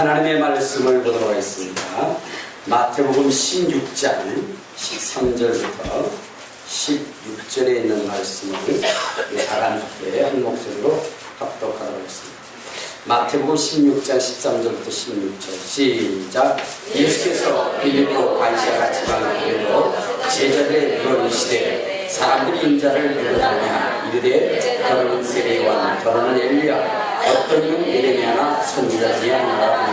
하나님의 말씀을 보도록 하겠습니다. 마태복음 16장 13절부터 16절에 있는 말씀을 다 함께 한 목소리로 합독하도록 하겠습니다. 마태복음 16장 13절부터 16절 시작. 예수께서 빌립보 가이사랴 지방으로 제자들의 물어보시되 사람들이 인자를 누구하느냐 이르되 더러는 세례요한 더러는 엘리야 어떤 이는 예레미야나 선지자 중에 하나라.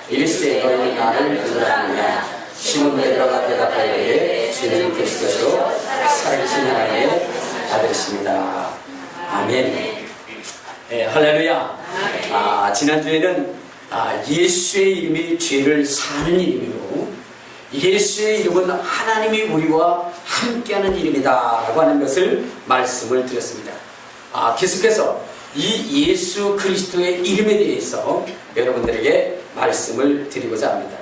이르시되 너희는 나를 누구하느냐. 시몬 베드로가 대답하되 주는 그리스도시요 살아계신 하나님의 아들이십니다. 아멘. 할렐루야. 지난주에는 예수의 이름이 죄를 사는 이름이고 예수의 이름은 하나님이 우리와 함께하는 이름이다 라고 하는 것을 말씀을 드렸습니다. 계속해서 이 예수 그리스도의 이름에 대해서 여러분들에게 말씀을 드리고자 합니다.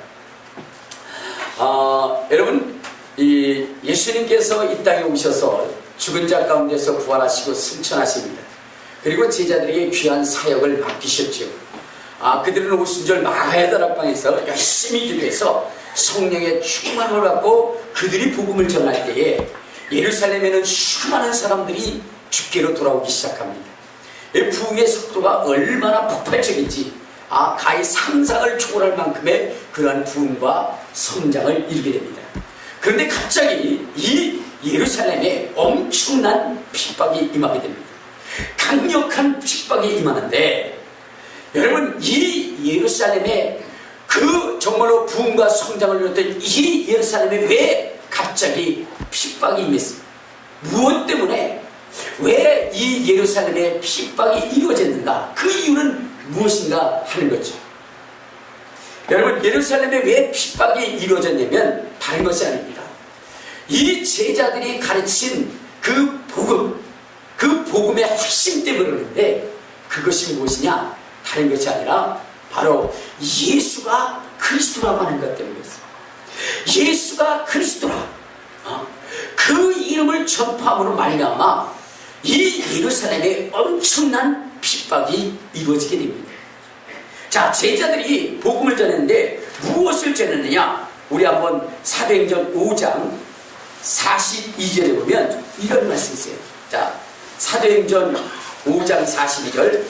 여러분, 이 예수님께서 이 땅에 오셔서 죽은 자 가운데서 부활하시고 승천하십니다. 그리고 제자들에게 귀한 사역을 맡기셨죠. 그들은 오순절 마가야 다락방에서 열심히 기도해서 성령의 충만을 받고 그들이 복음을 전할 때에 예루살렘에는 수많은 사람들이 주께로 돌아오기 시작합니다. 부흥의 속도가 얼마나 폭발적인지 가히 상상을 초월할 만큼의 그러한 부흥과 성장을 이루게 됩니다. 그런데 갑자기 이 예루살렘에 엄청난 핍박이 임하게 됩니다. 강력한 핍박이 임하는데 여러분, 이 예루살렘에 그 정말로 부흥과 성장을 이뤘던 이 예루살렘에 왜 갑자기 핍박이 임했습니까? 무엇 때문에 왜 이 예루살렘에 핍박이 이루어졌는가? 그 이유는 무엇인가 하는 거죠. 여러분, 예루살렘에 왜 핍박이 이루어졌냐면 다른 것이 아닙니다. 이 제자들이 가르친 그 복음의 핵심 때문에 그러는데 그것이 무엇이냐? 다른 것이 아니라 바로 예수가 그리스도라고 하는 것 때문이었어요. 예수가 그리스도라. 그 이름을 전파함으로 말미암아 이 예루살렘에 엄청난 핍박이 이루어지게 됩니다. 자, 제자들이 복음을 전했는데 무엇을 전했느냐? 우리 한번 사도행전 5장 42절에 보면 이런 말씀이 있어요. 자, 사도행전 5장 42절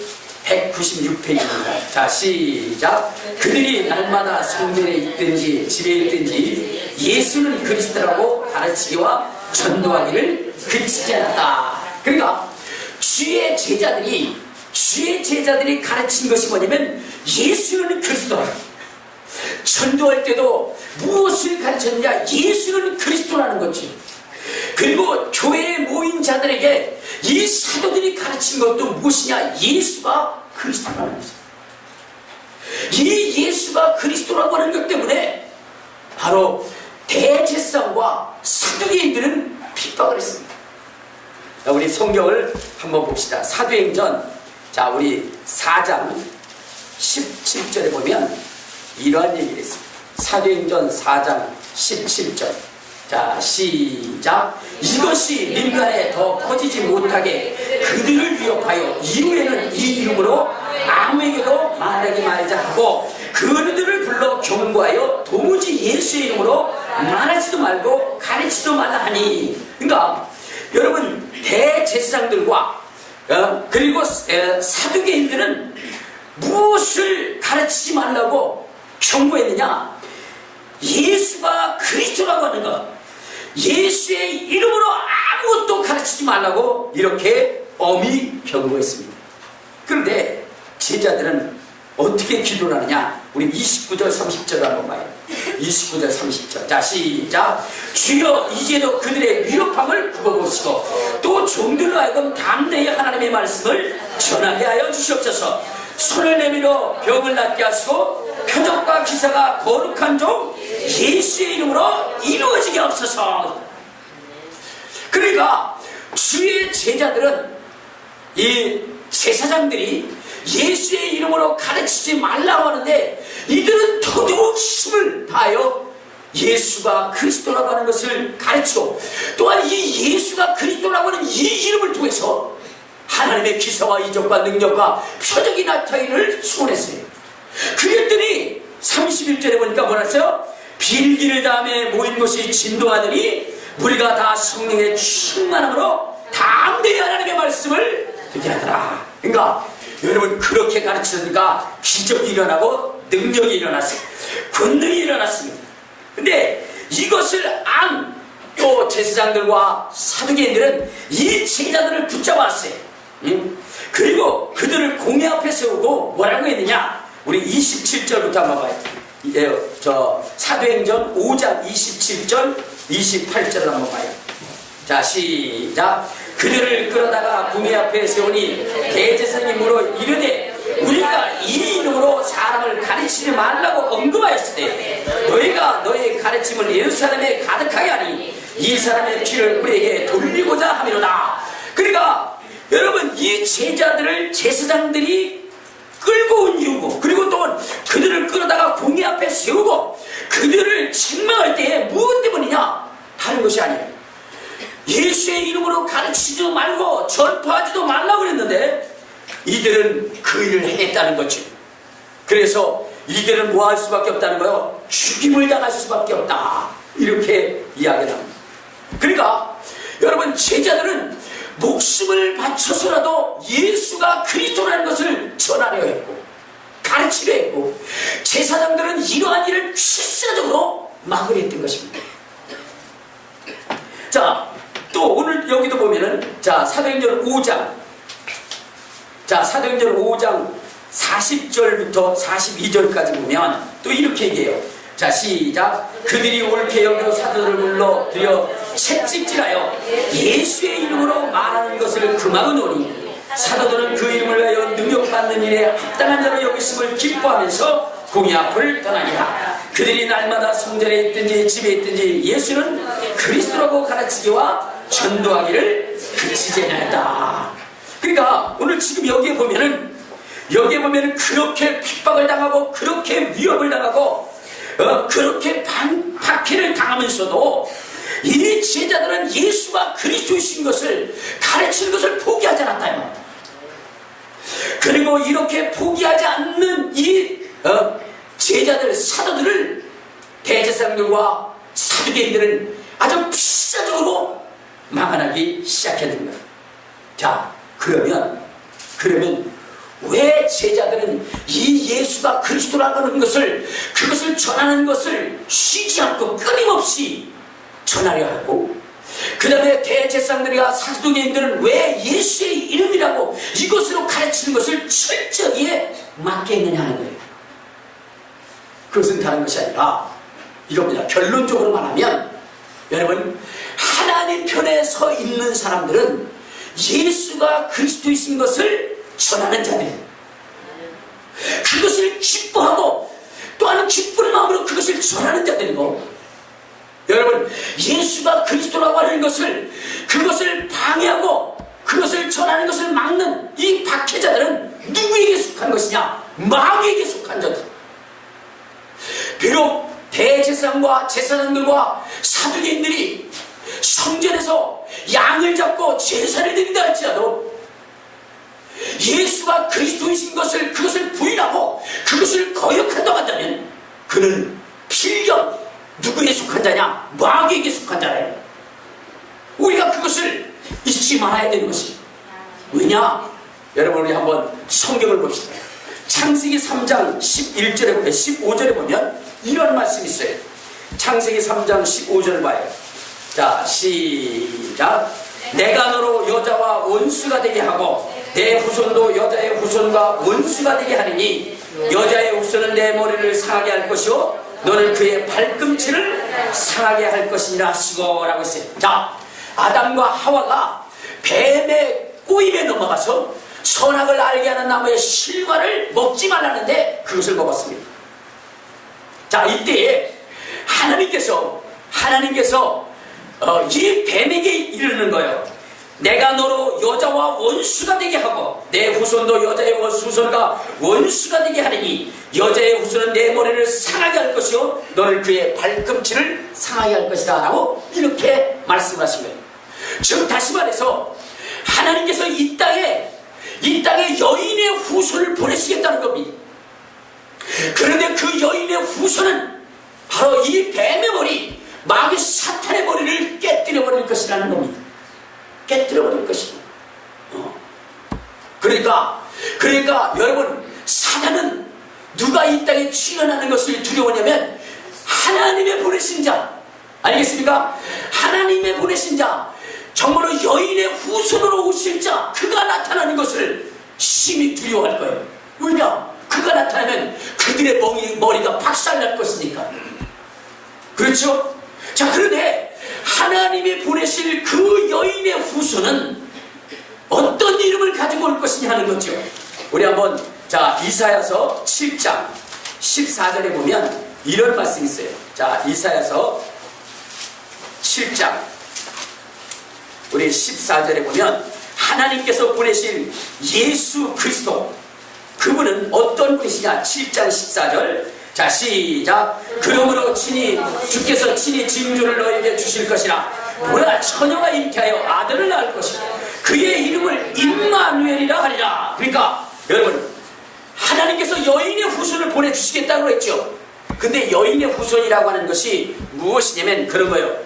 196페이지입니다. 자, 시작. 그들이 날마다 성전에 있든지 집에 있든지 예수는 그리스도라고 가르치기와 전도하기를 그치지 않았다. 그러니까 주의 제자들이 가르친 것이 뭐냐면 예수는 그리스도라. 전도할 때도 무엇을 가르쳤느냐? 예수는 그리스도라는 거지. 그리고 교회에 모인 자들에게 이 사도들이 가르친 것도 무엇이냐? 예수가 그리스도라는 거지. 이 예수가 그리스도라고 하는 것 때문에 바로 대제사장과 사두개인들은 핍박을 했습니다. 자, 우리 성경을 한번 봅시다. 사도행전, 자, 우리 4장 17절에 보면 이러한 얘기를 했습니다. 사도행전 4장 17절. 자, 시작. 이것이 민간에 더 퍼지지 못하게 그들을 위협하여 이후에는 이 이름으로 아무에게도 말하지 말자 하고 그들을 불러 경고하여 도무지 예수의 이름으로 말하지도 말고 가르치지도 말라 하니. 그러니까 여러분, 대제사장들과 그리고 사두개인들은 무엇을 가르치지 말라고 경고했느냐? 예수가 그리스도라고 하는 것, 예수의 이름으로 아무것도 가르치지 말라고 이렇게 엄히 경고했습니다. 그런데 제자들은 어떻게 기도를 하느냐? 우리 29절 30절을 한번 봐요. 29절 30절. 자, 시작. 주여 이제도 그들의 위협함을 굽어보시고 또 종들로 하여금 담대히 하나님의 말씀을 전하게 하여 주시옵소서. 손을 내밀어 병을 낫게 하시고 표적과 기사가 거룩한 종 예수의 이름으로 이루어지게 하옵소서. 그러니까 주의 제자들은, 이 제사장들이 예수의 이름으로 가르치지 말라고 하는데 이들은 더더욱 힘을 다하여 예수가 그리스도라고 하는 것을 가르치고 또한 이 예수가 그리스도라고 하는 이 이름을 통해서 하나님의 기사와 이적과 능력과 표적이 나타나기를 소원했어요. 그랬더니 31절에 보니까 뭐라 했어요? 빌기를 다음에 모인 곳이 진동하더니 우리가 다 성령의 충만함으로 담대히 하나님의 말씀을 듣게 하더라. 그러니까 여러분, 그렇게 가르치니까 기적이 일어나고 능력이 일어났어요. 권능이 일어났습니다. 근데 이것을 안 또 제사장들과 사두개인들은 이 제자들을 붙잡았어요. 그리고 그들을 공회 앞에 세우고 뭐라고 했느냐? 우리 27절부터 한번 봐요. 사도행전 5장 27절 28절을 한번 봐요. 자, 시작. 그들을 끌어다가 공회 앞에 세우니 대제사장님으로 이르되 우리가 이 이름으로 사람을 가르치지 말라고 언급하였을 때 너희가 너의 가르침을 예루살렘에 가득하게 하니 이 사람의 피를 우리에게 돌리고자 함이로다. 그러니까 여러분, 이 제자들을 제사장들이 끌고 온 이유고, 그리고 또 그들을 끌어다가 공회 앞에 세우고 그들을 책망할 때에 무엇 때문이냐 하는 것이 아니에요. 예수의 이름으로 가르치지 말고 전파하지도 말라고 그랬는데 이들은 그 일을 해냈다는 거죠. 그래서 이들은 뭐 할 수밖에 없다는 거예요? 죽임을 당할 수밖에 없다, 이렇게 이야기를 합니다. 그러니까 여러분, 제자들은 목숨을 바쳐서라도 예수가 그리스도라는 것을 전하려 했고 가르치려 했고, 제사장들은 이러한 일을 필사적으로 막으려 했던 것입니다. 자, 또 오늘 여기도 보면은, 자, 사도행전 5장, 자, 사도행전 5장 40절부터 42절까지 보면 또 이렇게 얘기해요. 자, 시작. 그들이 옳게 여겨 사도들을 불러들여 채찍질하여 예수의 이름으로 말하는 것을 금하노니 사도들은 그 이름을 위하여 능력받는 일에 합당한 자로 여기심을 기뻐하면서 공회 앞을 떠나니라. 그들이 날마다 성전에 있든지 집에 있든지 예수는 그리스도라고 가르치기와 전도하기를 그치지 않았다. 그러니까 오늘 지금 여기에 보면은 그렇게 핍박을 당하고 그렇게 위협을 당하고 그렇게 박해를 당하면서도 이 제자들은 예수가 그리스도이신 것을 가르치는 것을 포기하지 않았다 이 말이야. 그리고 이렇게 포기하지 않는 이 제자들, 사도들을 대제사장들과 사두개인들은 아주 필사적으로 망언하기 시작했던 거예요. 자, 그러면 왜 제자들은 이 예수가 그리스도라는 것을, 그것을 전하는 것을 쉬지 않고 끊임없이 전하려 하고, 그 다음에 대제사장들과 사두개인들은 왜 예수의 이름이라고 이것으로 가르치는 것을 철저히 막게 했느냐 하는 거예요. 그것은 다른 것이 아니라 이겁니다. 결론적으로 말하면 여러분, 하나님 편에 서 있는 사람들은 예수가 그리스도이신 것을 전하는 자들, 그것을 기뻐하고 또한 기쁜 마음으로 그것을 전하는 자들이고, 여러분, 예수가 그리스도라고 하는 것을, 그것을 방해하고 그것을 전하는 것을 막는 이 박해자들은 누구에게 속한 것이냐? 마귀에게 속한 자들. 비록 대제사장과 제사장들과 사두개인들이 성전에서 양을 잡고 제사를 드린다 할지라도 예수가 그리스도이신 것을, 그것을 부인하고 그것을 거역한다고 한다면 그는 필경 누구에 속한 자냐? 마귀에게 속한 자라요. 우리가 그것을 잊지 말아야 되는 것이. 왜냐? 여러분, 우리 한번 성경을 봅시다. 창세기 3장 11절에 15절에 보면 이런 말씀이 있어요. 창세기 3장 15절을 봐요. 자, 시작. 내가 너로 여자와 원수가 되게 하고 내 후손도 여자의 후손과 원수가 되게 하리니 여자의 후손은 내 머리를 상하게 할 것이요 너는 그의 발꿈치를 상하게 할 것이니라 하시고 라고 했어요. 자, 아담과 하와가 뱀의 꼬임에 넘어가서 선악을 알게 하는 나무의 실과를 먹지 말라는데 그것을 먹었습니다. 자, 이때에 하나님께서 이 뱀에게 이르는 거예요. 내가 너로 여자와 원수가 되게 하고 내 후손도 여자의 후손과 원수가 되게 하리니 여자의 후손은 내 머리를 상하게 할 것이요 너는 그의 발꿈치를 상하게 할 것이다 라고 이렇게 말씀을 하신 거예요. 즉 다시 말해서 하나님께서 이 땅에 여인의 후손을 보내시겠다는 겁니다. 그런데 그 여인의 후손은 바로 이 뱀의 머리, 마귀 사탄의 머리를 깨뜨려버릴 것이라는 겁니다. 깨뜨려버릴 것입니다. 그러니까 여러분, 사단은 누가 이 땅에 출현하는 것을 두려워하냐면 하나님의 보내신 자, 알겠습니까? 하나님의 보내신 자, 정말로 여인의 후손으로 오실 자, 그가 나타나는 것을 심히 두려워할 거예요. 왜냐? 그가 나타나면 그들의 머리가 박살날 것이니까. 그렇죠? 자, 그런데 하나님이 보내실 그 여인의 후손은 어떤 이름을 가지고 올 것이냐 하는 거죠. 우리 한번, 자, 이사야서 7장 14절에 보면 이런 말씀이 있어요. 자, 이사야서 7장 우리 14절에 보면 하나님께서 보내실 예수 그리스도, 그분은 어떤 분이시냐? 7장 14절, 자, 시작. 그러므로 주께서 친히 징조를 너에게 주실 것이라. 보라, 처녀가 잉태하여 아들을 낳을 것이라. 그의 이름을 임마누엘이라 하리라. 그러니까 여러분, 하나님께서 여인의 후손을 보내주시겠다고 했죠. 근데 여인의 후손이라고 하는 것이 무엇이냐면 그런 거예요.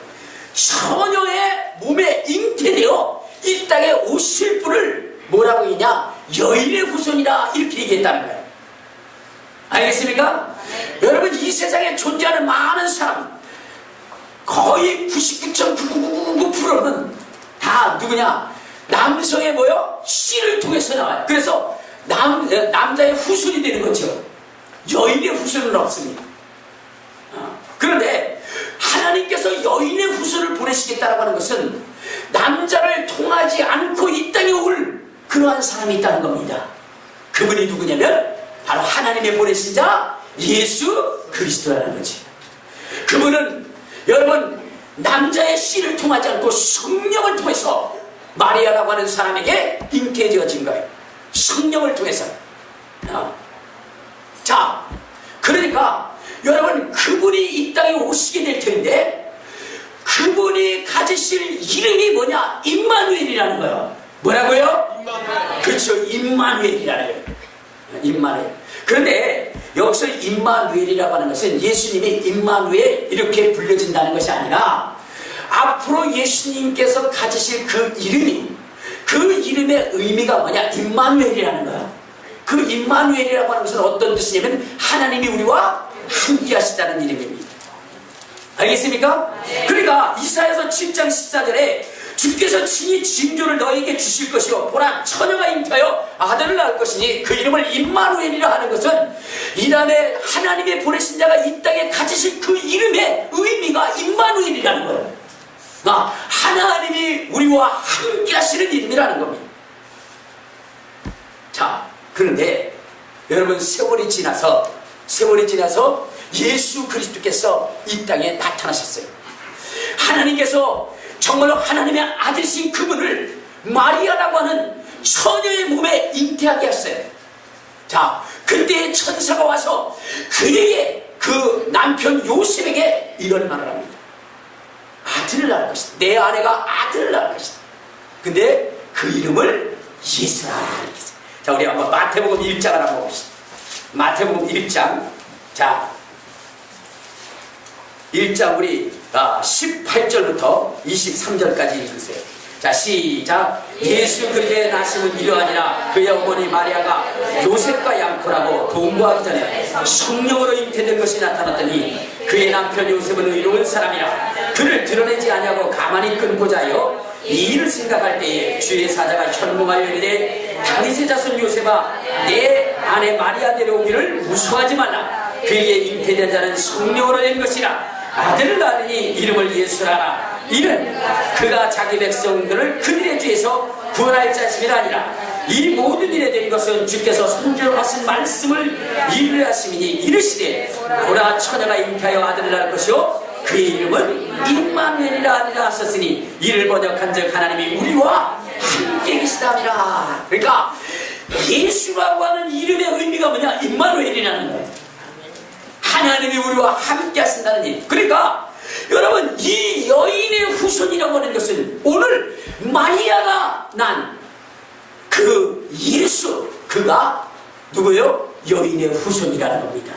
처녀의 몸에 잉태되어 이 땅에 오실 분을 뭐라고 했냐? 여인의 후손이라, 이렇게 얘기했다는 거예요. 알겠습니까? 여러분, 이 세상에 존재하는 많은 사람, 거의 99.999%는 다 누구냐? 남성의 뭐요? 씨를 통해서 나와요. 그래서 남자의 후손이 되는 거죠. 여인의 후손은 없습니다. 그런데 하나님께서 여인의 후손을 보내시겠다고 하는 것은 남자를 통하지 않고 이 땅에 올 그러한 사람이 있다는 겁니다. 그분이 누구냐면 바로 하나님의 보내신 자 예수 그리스도라는 거지. 그분은 여러분, 남자의 씨를 통하지 않고 성령을 통해서 마리아라고 하는 사람에게 잉태되어진 거예요. 성령을 통해서. 자, 그러니까 여러분, 그분이 이 땅에 오시게 될 텐데 그분이 가지실 이름이 뭐냐? 임마누엘이라는 거예요. 뭐라고요? 임마누엘. 그렇죠, 임마누엘이라는 거예요. 임마누엘. 그런데 여기서 임마누엘이라고 하는 것은 예수님이 임마누엘 이렇게 불려진다는 것이 아니라 앞으로 예수님께서 가지실 그 이름이, 그 이름의 의미가 뭐냐? 임마누엘이라는 거야. 그 임마누엘이라고 하는 것은 어떤 뜻이냐면 하나님이 우리와 함께 하시다는 이름입니다. 알겠습니까? 그러니까 이사야서 7장 14절에 주께서 친히 징조를 너에게 주실 것이요, 보라, 처녀가 잉태하여 아들을 낳을 것이니 그 이름을 임마누엘이라 하는 것은 이 다음에 하나님의 보내신 자가 이 땅에 가지실 그 이름의 의미가 임마누엘이라는 거예요. 하나님이 우리와 함께 하시는 이름이라는 겁니다. 자, 그런데 여러분, 세월이 지나서 예수 그리스도께서 이 땅에 나타나셨어요. 하나님께서 정말로 하나님의 아들이신 그분을 마리아라고 하는 처녀의 몸에 잉태하게 하셨어요. 자, 그때 천사가 와서 그에게, 그 남편 요셉에게 이런 말을 합니다. 아들을 낳을 것이다. 내 아내가 아들을 낳을 것이다. 근데 그 이름을 예수라. 자, 우리 한번 마태복음 1장을 한번 봅시다. 마태복음 1장. 자, 1장 우리 18절부터 23절까지 읽으세요. 자, 시작. 예수 그리스도의 나심은 이러하니라. 그의 어머니 마리아가 요셉과 양포라고 동거하기 전에 성령으로 잉태된 것이 나타났더니 그의 남편 요셉은 의로운 사람이라 그를 드러내지 아니하고 가만히 끊고자 하여 이 일을 생각할 때에 주의 사자가 현몽하여 이르되 다윗의 자손 요셉아, 내 아내 마리아 데려오기를 무수하지 말라. 그에게 잉태된 자는 성령으로 된 것이라. 아들을 낳으니 이름을 예수라 하라. 이는 그가 자기 백성들을 그들의 죄에서 구원할 자심이라 아니라 이 모든 일에 된 것은 주께서 선지자로 하신 말씀을 이루려 하심이니 이르시되 보라, 처녀가 잉태하여 아들을 낳을 것이요 그의 이름은 임마누엘이라 하니라 하셨으니 이를 번역한즉 하나님이 우리와 함께 계시다니라. 그러니까 예수라고 하는 이름의 의미가 뭐냐? 임마누엘이라는 거예요. 하나님이 우리와 함께 하신다는 일. 그러니까 여러분, 이 여인의 후손이라고 하는 것은 오늘 마리아가 난 그 예수, 그가 누구요? 여인의 후손이라는 겁니다.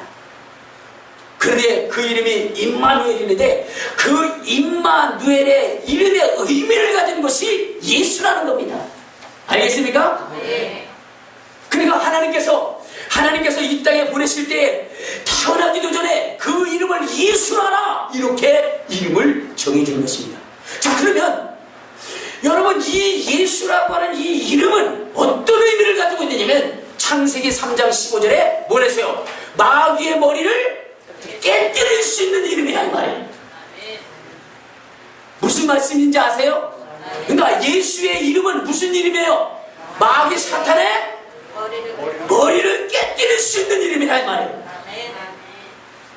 그런데 그 이름이 임마누엘인데 그 임마누엘의 이름의 의미를 가진 것이 예수라는 겁니다. 알겠습니까? 네. 그러니까 하나님께서 이 땅에 보내실 때 태어나기도 전에 그 이름을 예수라라 이렇게 이름을 정해주는 것입니다. 자, 그러면 여러분, 이 예수라고 하는 이 이름은 어떤 의미를 가지고 있느냐면 창세기 3장 15절에 뭘 했어요? 마귀의 머리를 깨뜨릴 수 있는 이름이야, 이 말이에요. 무슨 말씀인지 아세요? 그러니까 예수의 이름은 무슨 이름이에요? 마귀 사탄의 머리를 깨뜨릴 수 있는 이름이라 이 말이에요.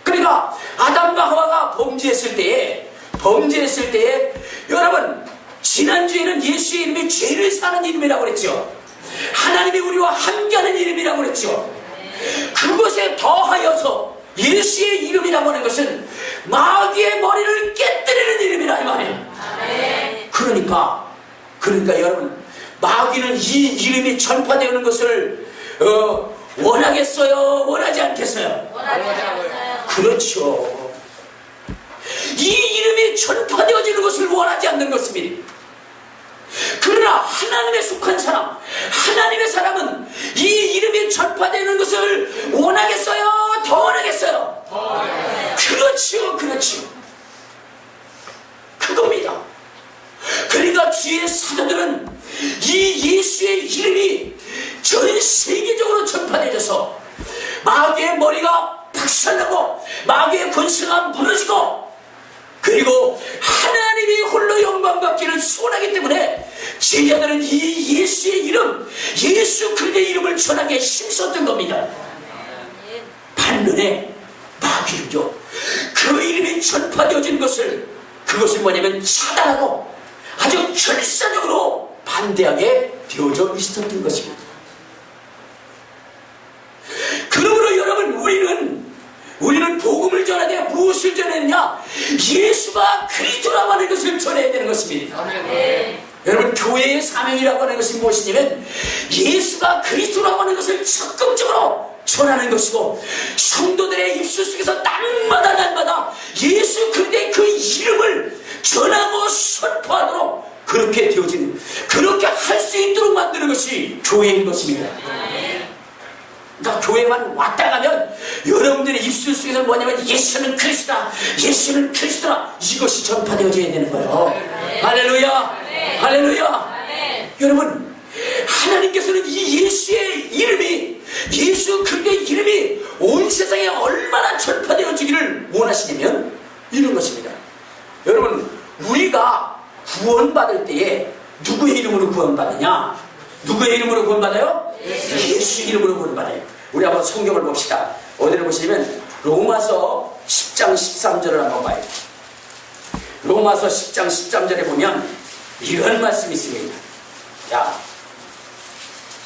그러니까 아담과 하와가 범죄했을 때에 여러분, 지난주에는 예수의 이름이 죄를 사는 이름이라고 그랬죠. 하나님이 우리와 함께하는 이름이라고 그랬죠. 그것에 더하여서 예수의 이름이라고 하는 것은 마귀의 머리를 깨뜨리는 이름이라 이 말이에요. 그러니까 여러분, 마귀는 이 이름이 전파되는 것을 원하겠어요? 원하지 않겠어요? 원하지 않아요. 그렇죠. 이 이름이 전파되어지는 것을 원하지 않는 것입니다. 그러나 하나님에 속한 사람, 하나님의 사람은 이 이름이 전파되는 것을 원하겠어요? 더 원하겠어요? 더 원하겠어요. 그렇죠. 그겁니다. 그러니까 주의 사도들은 이 예수의 이름이 전 세계적으로 전파되어서 마귀의 머리가 박살나고 마귀의 권세가 무너지고 그리고 하나님이 홀로 영광받기를 소원하기 때문에 제자들은 이 예수의 이름, 예수 그리스도의 이름을 전하기에 힘썼던 겁니다. 반면에 마귀는요, 그 이름이 전파되어진 그것을 뭐냐면 차단하고 아주 결사적으로 반대하게 되어져 있었던 것입니다. 그러므로 여러분, 우리는 복음을 전하되 무엇을 전했냐? 예수가 그리스도라고 하는 것을 전해야 되는 것입니다. 여러분, 교회의 사명이라고 하는 것이 무엇이냐면 예수가 그리스도라고 하는 것을 적극적으로 전하는 것이고 성도들의 입술 속에서 날마다 예수 그리스도의 그 이름을 전하고 선포하도록 그렇게 되어지는, 그렇게 할 수 있도록 만드는 것이 교회인 것입니다. 그러니까 교회만 왔다 가면 여러분들의 입술 속에서 뭐냐면 예수는 그리스도다, 예수는 그리스도다, 이것이 전파되어져야 되는 거예요. 할렐루야, 할렐루야. 여러분, 하나님께서는 이 예수의 이름이, 예수 그리스도의 이름이 온 세상에 얼마나 전파되어지기를 원하시냐면 이런 것입니다. 여러분, 우리가 구원받을 때에 누구의 이름으로 구원받느냐? 누구의 이름으로 구원받아요? 예수 이름으로 구원받아요. 우리 한번 성경을 봅시다. 어디를 보시냐면 로마서 10장 13절을 한번 봐요. 로마서 10장 13절에 보면 이런 말씀이 있습니다. 자,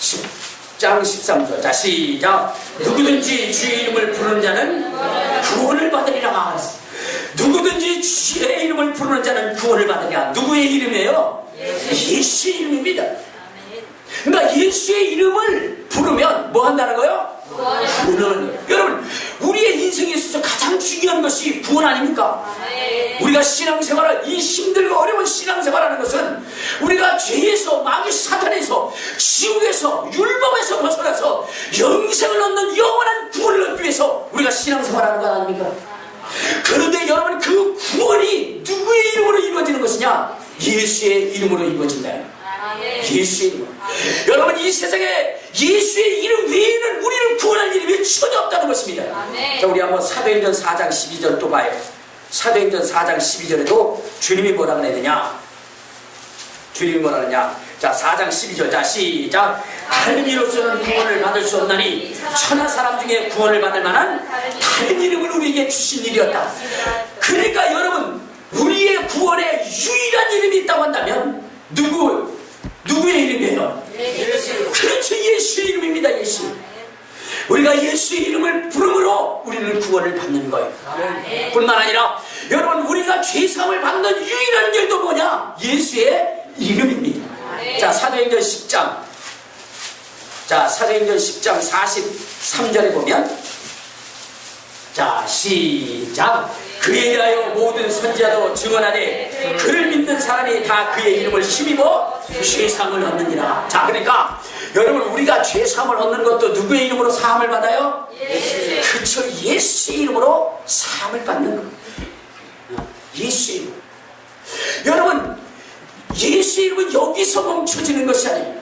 10장 13절. 자, 시작. 누구든지 주의 이름을 부르는 자는 구원을 받으리라. 누구든지 주의 이름을 부르는 자는 구원을 받으리라. 누구의 이름이에요? 예수의 이름입니다. 그러니까 예수의 이름을 부르면 뭐 한다는 거예요? 구원하는 거예요. 여러분, 우리의 인생에 있어서 가장 중요한 것이 구원 아닙니까? 우리가 신앙생활을, 이 힘들고 어려운 신앙생활하는 것은 우리가 죄에서, 마귀 사탄에서, 지옥에서, 율법에서 벗어나서 영생을 얻는 영원한 구원을 얻기 위해서 우리가 신앙생활하는 거 아닙니까? 그런데 여러분, 그 구원이 누구의 이름으로 이루어지는 것이냐? 예수의 이름으로 이루어진다는 거예요. 예수의 이름. 여러분, 이 세상에 예수의 이름 외에는 우리를 구원할 이름이 전혀 없다는 것입니다. 자, 우리 한번 사도행전 4장 12절 또 봐요. 사도행전 4장 12절에도 주님이 뭐라 그랬느냐? 주님이 뭐라 그랬냐? 자, 4장 12절. 자, 시작. 다른 이로서는 구원을 받을 수 없나니 천하 사람 중에 구원을 받을 만한 다른 이름을 우리에게 주신 일이었다. 그러니까 여러분, 우리의 구원에 유일한 이름이 있다고 한다면 누구의 이름이에요? 예수. 그렇죠, 예수의 이름입니다. 예수. 우리가 예수의 이름을 부름으로 우리는 구원을 받는 거예요. 뿐만 아니라 여러분, 우리가 죄사함을 받는 유일한 길도 뭐냐? 예수의 이름입니다. 자, 사도행전 10장 자, 사도행전 10장 43절에 보면, 자, 시작. 그에 대하여 모든 선지자도 증언하되 그를 믿는 사람이 다 그의 이름을 힘입어 죄사함을 얻느니라. 자, 그러니까 여러분, 우리가 죄사함을 얻는 것도 누구의 이름으로 사함을 받아요? 그쵸, 예수의 이름으로 사함을 받는 거예요. 예수의 이름. 여러분, 예수의 이름은 여기서 멈춰지는 것이 아니에요.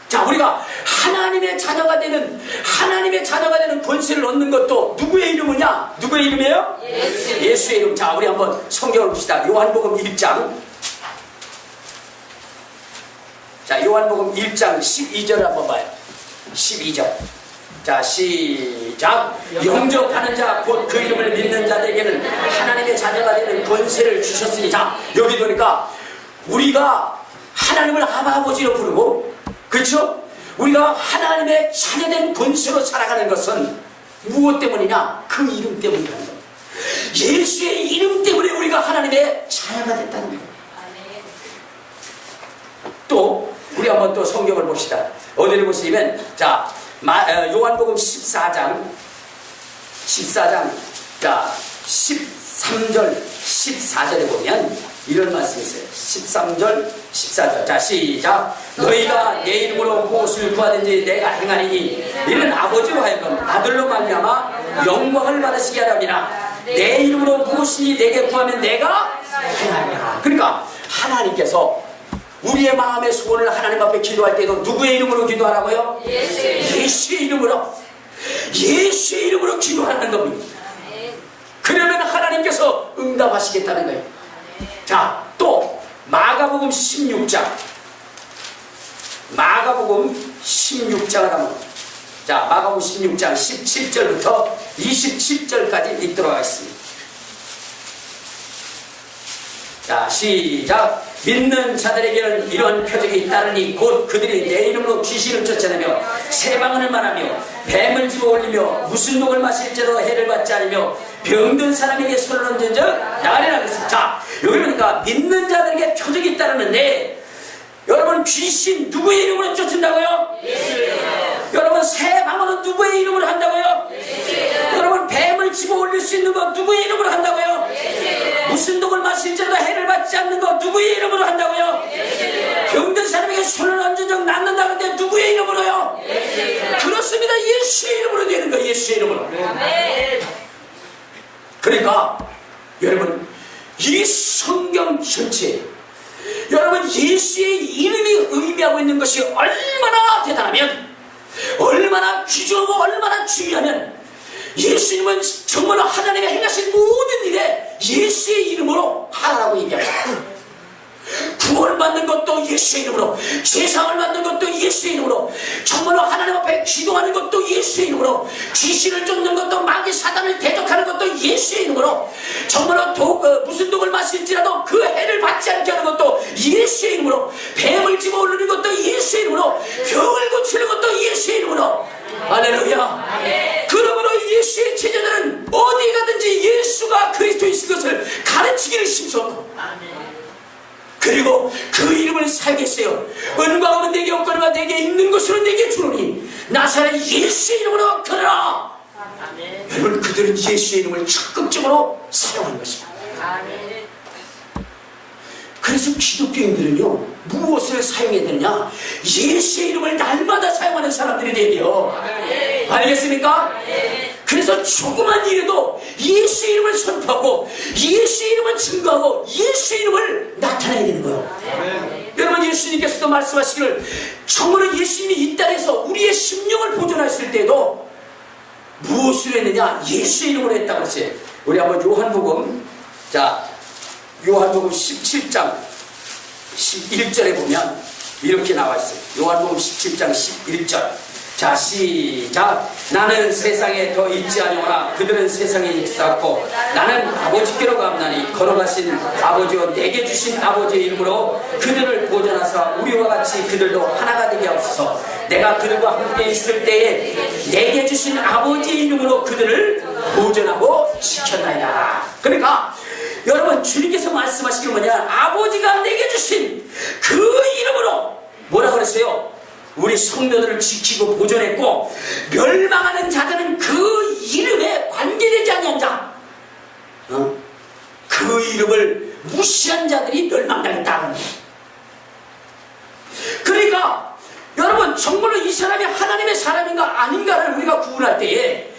자, 우리가 하나님의 자녀가 되는 권세를 얻는 것도 누구의 이름이냐? 누구의 이름이에요? 예수의 이름. 자, 우리 한번 성경을 봅시다. 요한복음 1장. 자, 요한복음 1장 12절을 한번 봐요. 12절. 자, 시작. 영접하는 자 곧 그 이름을 믿는 자들에게는 하나님의 자녀가 되는 권세를 주셨으니. 자, 여기 보니까 우리가 하나님을 아버지로 부르고, 그렇죠? 우리가 하나님의 자녀된 권세로 살아가는 것은 무엇 때문이냐? 그 이름 때문이라는 거예요. 예수의 이름 때문에 우리가 하나님의 자녀가 됐다는 거예요. 또 우리 한번 또 성경을 봅시다. 어디를 보시면, 자, 요한복음 14장 자 13절 14절에 보면 이런 말씀이 있어요. 13절 14절. 자, 시작. 너희가 내 이름으로 무엇을 구하든지 내가 행하리니 이는 아버지로 하여금 아들로 말미암아 영광을 받으시게 하렵니다. 내 이름으로 무엇이니 내게 구하면 내가 행하리라. 그러니까 하나님께서 우리의 마음의 소원을 하나님 앞에 기도할 때도 누구의 이름으로 기도하라고요? 예수의 이름으로. 예수의 이름으로 기도하라는 겁니다. 그러면 하나님께서 응답하시겠다는 거예요. 자, 또 마가복음 16장. 마가복음 16장을 한번. 자, 마가복음 16장 17절부터 27절까지 읽도록 하겠습니다. 자, 시작. 믿는 자들에게는 이런 표적이 따르니 곧 그들이 내 이름으로 귀신을 쫓아내며 새 방언을 말하며 뱀을 집어 올리며 무슨 독을 마실지라도 해를 받지 않으며 병든 사람에게 손을 얹은 적 나으리라 그랬습니다. 자, 여기 보니까 믿는 자들에게 표적이 따르는데, 여러분, 귀신 누구의 이름으로 쫓는다고요? 여러분, 새 방언은 누구의 이름으로 한다고요? 여러분, 뱀을 집어 올릴 수 있는 거 누구의 이름으로 한다고요? 무슨 독을 마실지라도 해를 받지 않는 거 누구의 이름으로 한다고요? 병든 사람에게 손을 얹은 적 낫는다는데 누구의 이름으로요? 그렇습니다. 예수의 이름으로 되는 거예요. 예수의 이름으로. 그러니까 여러분, 이 성경 전체, 여러분, 예수의 이름이 의미하고 있는 것이 얼마나 대단하면, 얼마나 귀중하고 얼마나 중요하면, 예수님은 정말로 하나님이 행하신 모든 일에 예수의 이름으로 하라고 얘기합니다. 구원을 받는 것도 예수의 이름으로, 죄사함을 받는 것도 예수의 이름으로, 정말로 하나님 앞에 기도하는 것도 예수의 이름으로, 귀신을 쫓는 것도, 마귀 사단을 대적하는 것도 예수의 이름으로, 정말로 무슨 독을 마실지라도 그 해를 받지 않게 하는 것도 예수의 이름으로, 뱀을 집어 올리는 것도 예수의 이름으로, 병을 고치는 것도 예수의 이름으로. 할렐루야. 그러므로 예수의 제자들은 어디 가든지 예수가 그리스도이신 것을 가르치기를 힘썼고, 그리고 그 이름을 살겠어요. 은광은 내게 없거니와 내게 있는 것으로 내게 주노니 나사렛 예수의 이름으로 걸어라. 여러분, 그들은 예수의 이름을 적극적으로 사용하는 것입니다. 그래서 기독교인들은요, 무엇을 사용해야 되느냐? 예수의 이름을 날마다 사용하는 사람들이 돼요. 알겠습니까? 그래서 조그만 일에도 예수의 이름을 선포하고 예수의 이름을 증거하고 예수의 이름을 나타내야 되는 거예요. 여러분, 예수님께서도 말씀하시기를, 정말로 예수님이 이 땅에서 우리의 심령을 보존하실 때에도 무엇을 했느냐? 예수의 이름으로 했다고 했어요. 우리 한번 요한복음, 자, 요한복음 17장 11절에 보면 이렇게 나와 있어요. 요한복음 17장 11절. 자, 시작. 나는 세상에 더 있지 아니오나 그들은 세상에 있었고 나는 아버지께로 감나니 걸어가신 아버지와 내게 주신 아버지의 이름으로 그들을 보존하사 우리와 같이 그들도 하나가 되게 하옵소서. 내가 그들과 함께 있을 때에 내게 주신 아버지의 이름으로 그들을 보존하고 지켰나이다. 그러니까 여러분, 주님께서 말씀하시기를 뭐냐? 아버지가 내게 주신 그 이름으로 뭐라고 그랬어요? 우리 성도들을 지키고 보존했고, 멸망하는 자들은 그 이름에 관계되지 않는 자, 그 이름을 무시한 자들이 멸망당했다는 거예요. 그러니까 여러분, 정말로 이 사람이 하나님의 사람인가 아닌가를 우리가 구분할 때에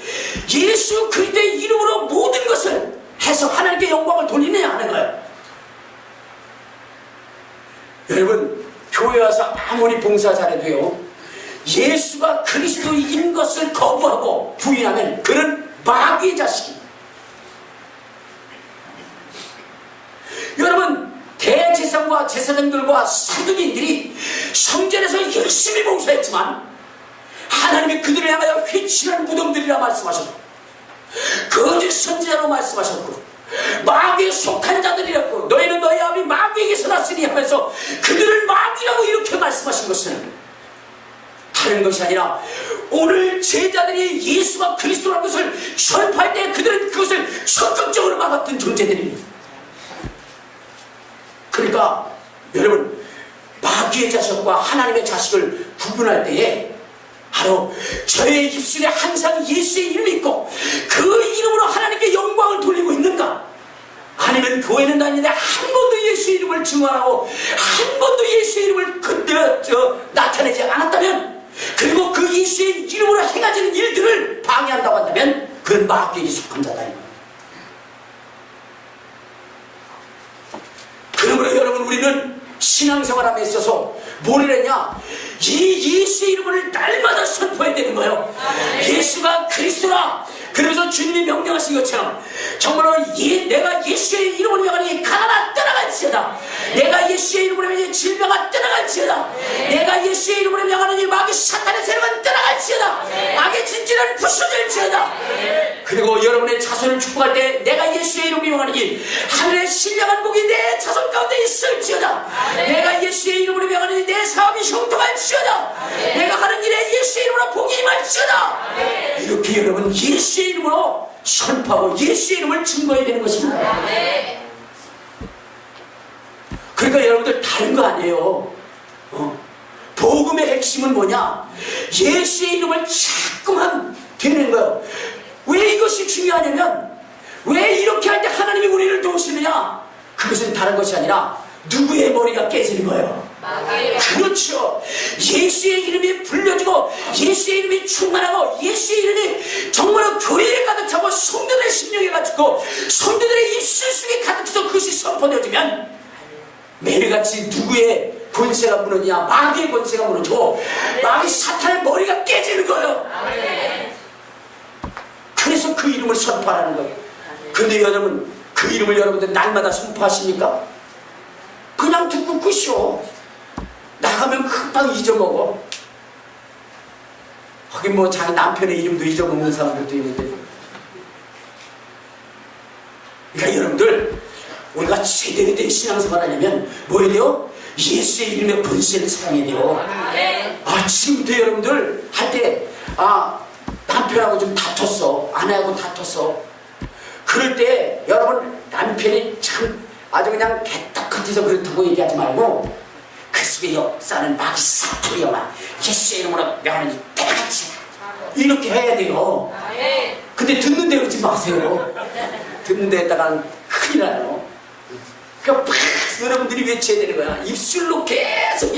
예수 그리스도의 이름으로 모든 것을 해서 하나님께 영광을 돌리느냐 하는 거예요. 여러분, 교회 와서 아무리 봉사 잘해도요, 예수가 그리스도인 것을 거부하고 부인하면 그는 마귀의 자식입니다. 여러분, 대제사장과 제사장들과 사두개인들이 성전에서 열심히 봉사했지만 하나님이 그들을 향하여 회칠한 무덤들이라 말씀하셨고, 거짓 선지자로 말씀하셨고, 마귀에 속한 자들이라고, 너희는 너희 아비 마귀에게서 났으니 하면서 그들을 마귀라고 이렇게 말씀하신 것은 다른 것이 아니라 오늘 제자들이 예수가 그리스도라는 것을 전파할 때 그들은 그것을 적극적으로 막았던 존재들입니다. 그러니까 여러분, 마귀의 자식과 하나님의 자식을 구분할 때에 바로 저의 입술에 항상 예수의 이름이 있고 그 이름으로 하나님께 영광을 돌리고 있는가, 아니면 교회는 다니는데 한 번도 예수의 이름을 증언하고 한 번도 예수의 이름을 나타내지 않았다면, 그리고 그 예수의 이름으로 행하지는 일들을 방해한다고 한다면 그건 마귀에게 속한 자다. 그러므로 여러분, 우리는 신앙생활함에 있어서 뭘 했냐, 이 예수의 이름을 날마다 선포해야 되는 거예요. 예수가 그리스도라. 그러면서 주님이 명령하신 것처럼 정말로 내가 예수의 이름으로 명하니 가나나 떠나갈지어다, 내가 예수의 이름으로 명하니 질병아 떠나갈지어다, 내가 예수의 이름으로 명하니 마귀 사탄의 세력은 떠나갈지어다, 악의 진지는 부서질지어다. 그리고 여러분의 자손을 축복할 때 내가 예수의 이름으로 명하니 하늘의 신령한 복이 내 자손 가운데 있을지어다, 내가 예수의 이름으로 명하니 내 사업이 형통할지어다, 내가 하는 일에 예수의 이름으로 복이 임할지어다. 이렇게 여러분 예수의 이름으로 선포하고 예수의 이름을 증거해야 되는 것입니다. 그러니까 여러분들 다른 거 아니에요. 복음의 핵심은 뭐냐, 예수의 이름을 자꾸만 되는 거예요. 왜 이것이 중요하냐면, 왜 이렇게 할 때 하나님이 우리를 도우시느냐, 그것은 다른 것이 아니라 누구의 머리가 깨지는 거예요. 그렇죠. 예수의 이름이 불려지고 예수의 이름이 충만하고 예수의 이름이 정말로 교회에 가득 차고 성도들의 심령에 가득고 성도들의 입술 속에 가득 차서 그것이 선포되어지면 매일같이 누구의 권세가 무너지냐, 마귀의 권세가 무너지고 마귀 사탄의 머리가 깨지는 거예요. 그래서 그 이름을 선포하라는 거예요. 근데 여러분, 그 이름을 여러분들 날마다 선포하십니까? 그냥 듣고 끝이요. 나가면 금방 잊어먹어. 하긴 뭐 자기 남편의 이름도 잊어먹는 사람들도 있는데. 그러니까 여러분들, 우리가 제대로 된 신앙생활 하려면 뭐 해야 돼요? 예수의 이름의 권세를 사랑해야 돼요. 지금부터 여러분들 할 때 남편하고 좀 다퉜어, 아내하고 다퉜어. 그럴 때 여러분, 남편이 참 아주 그냥 개떡 같아서 그렇다고 얘기하지 말고 그 속에 역사는 마귀 사탄이여 막 예수의 이름으로 명하니 때같이 이렇게 해야 돼요. 근데 듣는 데 오지 마세요. 듣는 데에다가 큰일 나요. 그러니까 여러분들이 외쳐야 되는 거야. 입술로 계속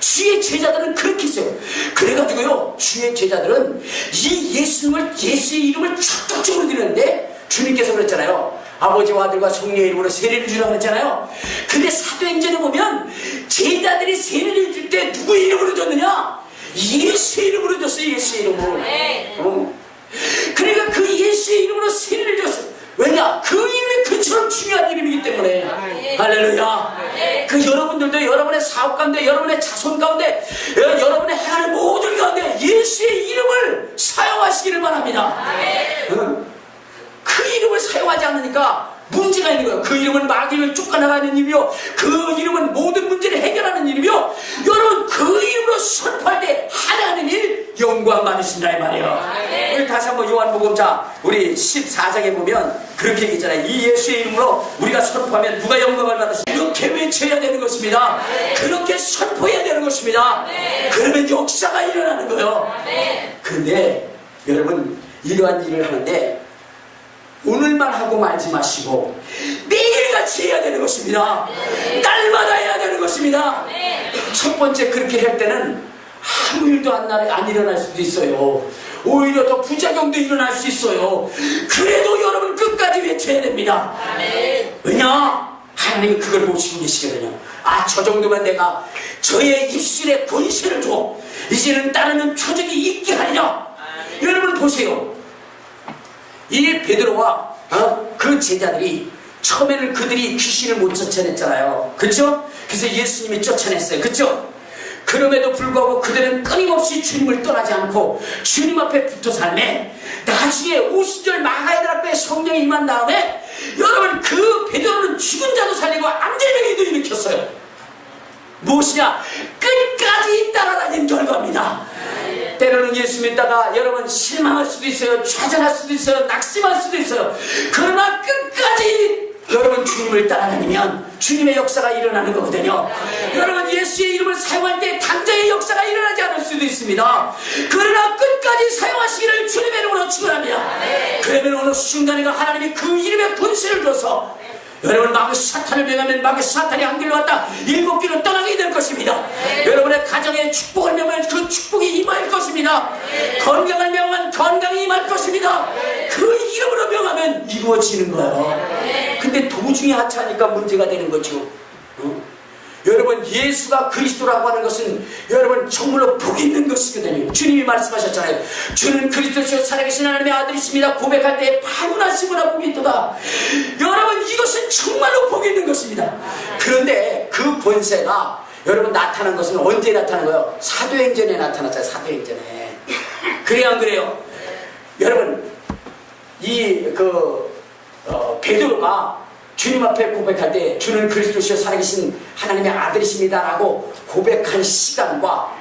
주의 제자들은 그렇게 했어요. 그래가지고요, 주의 제자들은 이 예수의 이름을 적극적으로 드리는데, 주님께서 그랬잖아요. 아버지와 아들과 성령의 이름으로 세례를 주라고 그랬잖아요. 근데 사도행전에 보면 제자들이 세례를 줄 때 누구의 이름으로 줬느냐? 예수의 이름으로 줬어요. 예수의 이름으로. 그러니까 그 예수의 이름으로 세례를 줬어요. 왜냐? 그 이름이 그처럼 중요한 이름이기 때문에. 할렐루야. 그 여러분들도 여러분의 사업 가운데, 여러분의 자손 가운데, 여러분의 행하는 모든 가운데 예수의 이름을 사용하시기를 바랍니다. 그 이름을 사용하지 않으니까 문제가 있는 거예요. 그 이름은 마귀를 쫓아나가는 이름이요, 그 이름은 모든 문제를 해결하는 이름이요. 여러분, 그 이름으로 선포할 때 하나님 일 영광 받으신다 이 말이에요. 우리 다시 한번 요한복음 우리 14장에 보면 그렇게 얘기했잖아요. 이 예수의 이름으로 우리가 선포하면 누가 영광을 받으시냐. 이렇게 외쳐야 되는 것입니다. 그렇게 선포해야 되는 것입니다. 그러면 역사가 일어나는 거예요. 그런데 여러분 이러한 일을 하는데 오늘만 하고 말지 마시고 매일같이 해야 되는 것입니다. 날마다 해야 되는 것입니다. 첫 번째 그렇게 할 때는 아무 일도 안 일어날 수도 있어요. 오히려 더 부작용도 일어날 수 있어요. 그래도 여러분 끝까지 외쳐야 됩니다. 왜냐? 하나님이 그걸 보시고 계시거든요. 아, 저 정도면 내가 저의 입술에 권세를 줘. 이제는 따르는 표적이 있게 하리라. 여러분 보세요. 이 베드로와 그 제자들이 처음에는 그들이 귀신을 못 쫓아냈잖아요. 그렇죠? 그래서 예수님이 쫓아냈어요. 그렇죠? 그럼에도 불구하고 그들은 끊임없이 주님을 떠나지 않고 주님 앞에 붙어 살매 나중에 오순절 마가이들 앞에 성령이 임한 다음에 여러분 그 베드로는 죽은 자도 살리고 암제명이도 일으켰어요. 무엇이냐? 끝까지 따라다닌 결과입니다. 때로는 예수 믿다가 여러분 실망할 수도 있어요. 좌절할 수도 있어요. 낙심할 수도 있어요. 그러나 끝까지 여러분 주님을 따라다니면 주님의 역사가 일어나는 거거든요. 여러분 예수의 이름을 사용할 때 당장의 역사가 일어나지 않을 수도 있습니다. 그러나 끝까지 사용하시기를 주님의 이름으로 축원합니다. 그러면 어느 순간에가 하나님이 그 이름의 권세를 줘서 여러분 마귀 사탄을 명하면 마귀 사탄이 한 길로 왔다 7길로 떠나게 될 것입니다. 여러분의 가정에 축복을 명하면 그 축복이 임할 것입니다. 건강을 명하면 건강이 임할 것입니다. 그 이름으로 명하면 이루어지는 거예요. 근데 도중에 하차하니까 문제가 되는 거죠. 여러분 예수가 그리스도라고 하는 것은 여러분 정말로 복 있는 것이거든요. 주님이 말씀하셨잖아요. 주는 그리스도시요 살아계신 하나님의 아들이십니다. 고백할 때 파문하시거나 복이 있도다. 여러분 이것은 정말로 복 있는 것입니다. 그런데 그 권세가 여러분 나타난 것은 언제 나타난 거예요? 사도행전에 나타났잖아요. 사도행전에. 그래야 안 그래요? 여러분 베드로가 주님 앞에 고백할 때 주는 그리스도시요 살아계신 하나님의 아들이십니다 라고 고백한 시간과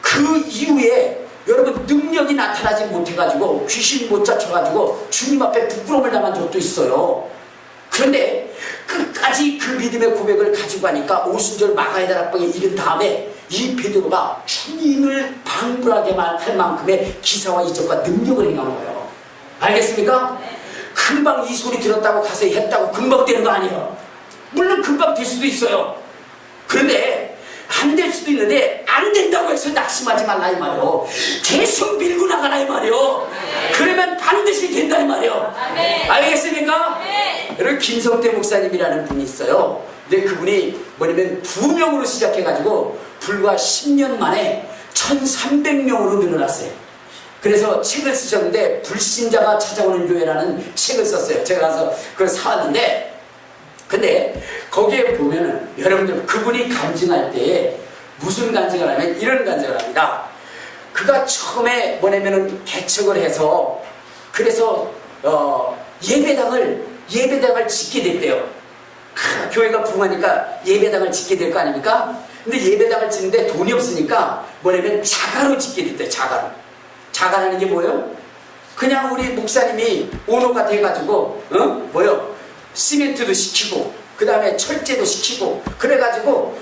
그 이후에 여러분 능력이 나타나지 못해가지고 귀신 못 잡혀가지고 주님 앞에 부끄러움을 당한 적도 있어요. 그런데 끝까지 그 믿음의 고백을 가지고 가니까 오순절 마가의 다락방에 이른 다음에 이 베드로가 주님을 방불하게 할 만큼의 기사와 이적과 능력을 행한 거예요. 알겠습니까? 금방 이 소리 들었다고 가서 했다고 금방 되는 거 아니에요. 물론 금방 될 수도 있어요. 그런데 안 될 수도 있는데 안 된다고 해서 낙심하지 말라 이 말이에요. 계속 밀고 나가라 이 말이에요. 그러면 반드시 된다 이 말이에요. 알겠습니까? 여러분 김성태 목사님이라는 분이 있어요. 근데 그분이 뭐냐면 2명으로 시작해가지고 불과 10년 만에 1300명으로 늘어났어요. 그래서 책을 쓰셨는데 불신자가 찾아오는 교회라는 책을 썼어요. 제가 가서 그걸 사왔는데 근데 거기에 보면은 여러분들 그분이 간증할 때에 무슨 간증을 하면 이런 간증을 합니다. 그가 처음에 뭐냐면은 개척을 해서 그래서 예배당을 짓게 됐대요. 교회가 부흥하니까 예배당을 짓게 될 거 아닙니까? 근데 예배당을 짓는데 돈이 없으니까 뭐냐면 자가로 짓게 됐대요. 자가라는 게 뭐예요? 그냥 우리 목사님이 오너가 돼가지고 시멘트도 시키고 그 다음에 철제도 시키고 그래가지고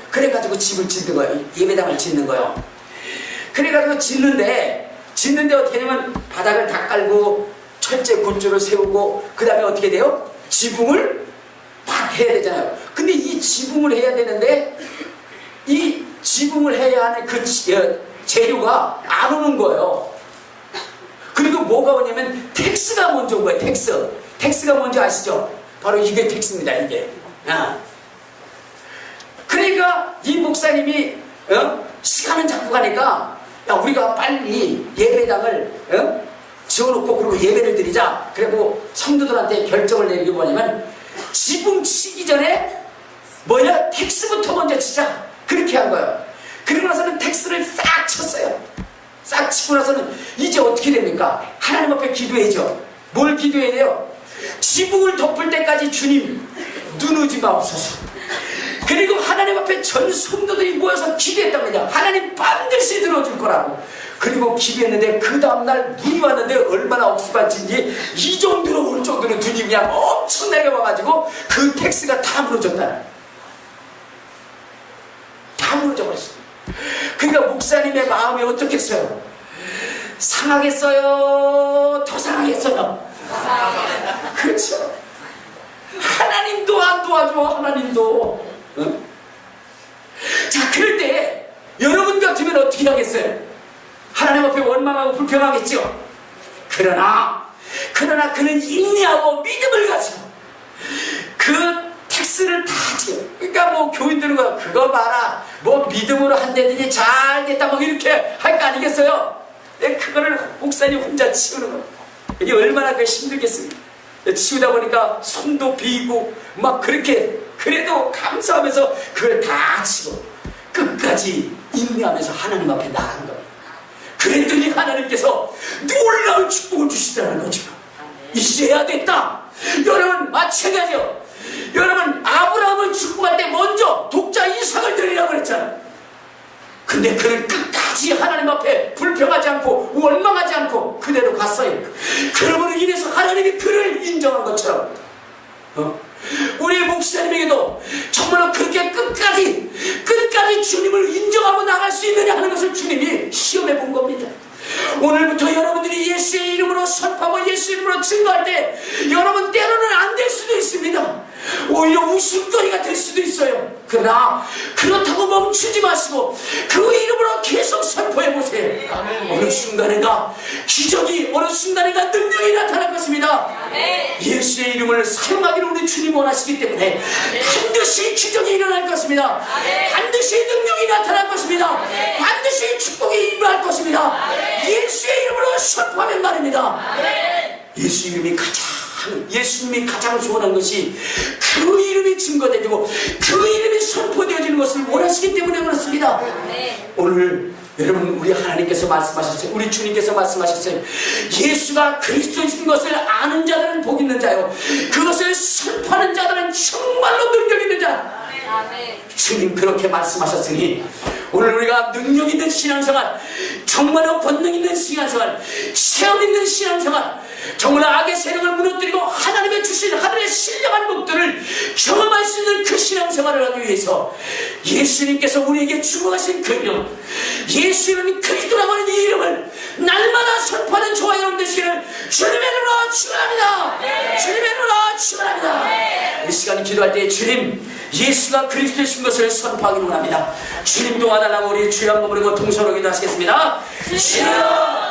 집을 짓는 거예요. 예배당을 짓는 거예요. 그래가지고 짓는데 어떻게 되냐면 바닥을 다 깔고 철제 곤조를 세우고 그 다음에 어떻게 돼요? 지붕을 딱 해야 되잖아요. 근데 이 지붕을 해야 되는데 이 지붕을 해야 하는 그 재료가 안 오는 거예요. 그리고 뭐가 오냐면 텍스가 먼저 온 거예요. 텍스가 뭔지 아시죠? 바로 이게 텍스입니다. 이게. 그러니까 이 목사님이 시간은 자꾸 가니까 야 우리가 빨리 예배당을 지어놓고 그리고 예배를 드리자. 그리고 성도들한테 결정을 내린 게 뭐냐면 지붕 치기 전에 텍스부터 먼저 치자. 그렇게 한 거예요. 그리고 나서는 텍스를 싹 쳤어요. 싹 치고 나서는 이제 어떻게 됩니까? 하나님 앞에 기도해야죠. 뭘 기도해야 돼요? 지붕을 덮을 때까지 주님 눈 오지 마옵소서. 그리고 하나님 앞에 전 성도들이 모여서 기도했답니다. 하나님 반드시 들어줄 거라고. 그리고 기도했는데 그 다음날 눈이 왔는데 얼마나 억수반지인지 이 정도로 올 정도로 눈이 그냥 엄청나게 와가지고 그 텍스가 다 무너졌다. 다 무너져버렸어. 그러니까 목사님의 마음이 어떻겠어요? 상하겠어요? 더 상하겠어요? 그렇죠. 하나님도 안 도와줘. 하나님도. 응? 자, 그럴 때 여러분 같으면 어떻게 하겠어요? 하나님 앞에 원망하고 불평하겠죠. 그러나 그는 인내하고 믿음을 가지고 그 텍스를 다 지어. 그러니까 뭐 교인들은 그거 봐라, 뭐 믿음으로 한다든지 잘 됐다 뭐 이렇게 할 거 아니겠어요? 그거를 목사님 혼자 치우는 거예요. 이게 얼마나 힘들겠습니까? 치우다 보니까 손도 비고 막 그렇게, 그래도 감사하면서 그걸 다 치고 끝까지 인내하면서 하나님 앞에 나간 겁니다. 그랬더니 하나님께서 놀라운 축복을 주시더라는 거죠. 이제야 됐다. 여러분 마찬가지요. 여러분 아브라함을 축복할 때 먼저 독자 이삭을 드리라고 그랬잖아요. 근데 그는 끝까지 하나님 앞에 불평하지 않고 원망하지 않고 그대로 갔어요. 그러므로 인해서 하나님이 그를 인정한 것처럼 우리 목사님에게도 정말로 그렇게 끝까지 주님을 인정하고 나갈 수 있느냐 하는 것을 주님이 시험해 본 겁니다. 오늘부터 여러분들이 예수의 이름으로 선포하고 예수의 이름으로 증거할 때 여러분 때로는 안 될 수도 있습니다. 오히려 웃음거리가 될 수도 있어요. 그러나 그렇다고 멈추지 마시고 그 이름으로 계속 선포해 보세요. 어느 순간인가 기적이, 어느 순간인가 능력이 나타날 것입니다. 예수의 이름을 사용하기를 우리 주님 원하시기 때문에 반드시 기적이 일어날 것입니다. 반드시 능력이 나타날 것입니다. 반드시 축복이 임할 것입니다. 예수의 이름으로 선포하면 말입니다. 예수님이 가장 소원한 것이 그 이름이 증거되고 그 이름이 선포되어지는 것을 원하시기 때문에 그렇습니다. 오늘 여러분 우리 하나님께서 말씀하셨어요. 우리 주님께서 말씀하셨어요. 예수가 그리스도이신 것을 아는 자들은 복 있는 자요, 그것을 선포하는 자들은 정말로 능력 있는 자. 주님 그렇게 말씀하셨으니 오늘 우리가 능력 있는 신앙생활, 정말로 본능 있는 신앙생활, 체험 있는 신앙생활, 정말 악의 세력을 무너뜨리고 하나님의 주신 하늘의 신령한 복들을 경험할 수 있는 그 신앙생활을 하기 위해서 예수님께서 우리에게 주어가신 그 이름, 예수는 그리스도라고 하는 이 이름을 날마다 선포하는 저와 여러분 되시기를 주님의 이름으로 축원합니다. 주님의 이름으로 축원합니다. 이 시간 기도할 때 주님, 예수가 그리스도이신 것을 선포하기를 원합니다. 주님 도와달라고 우리 주여 한번 부르고 동서로 기도하시겠습니다. 주여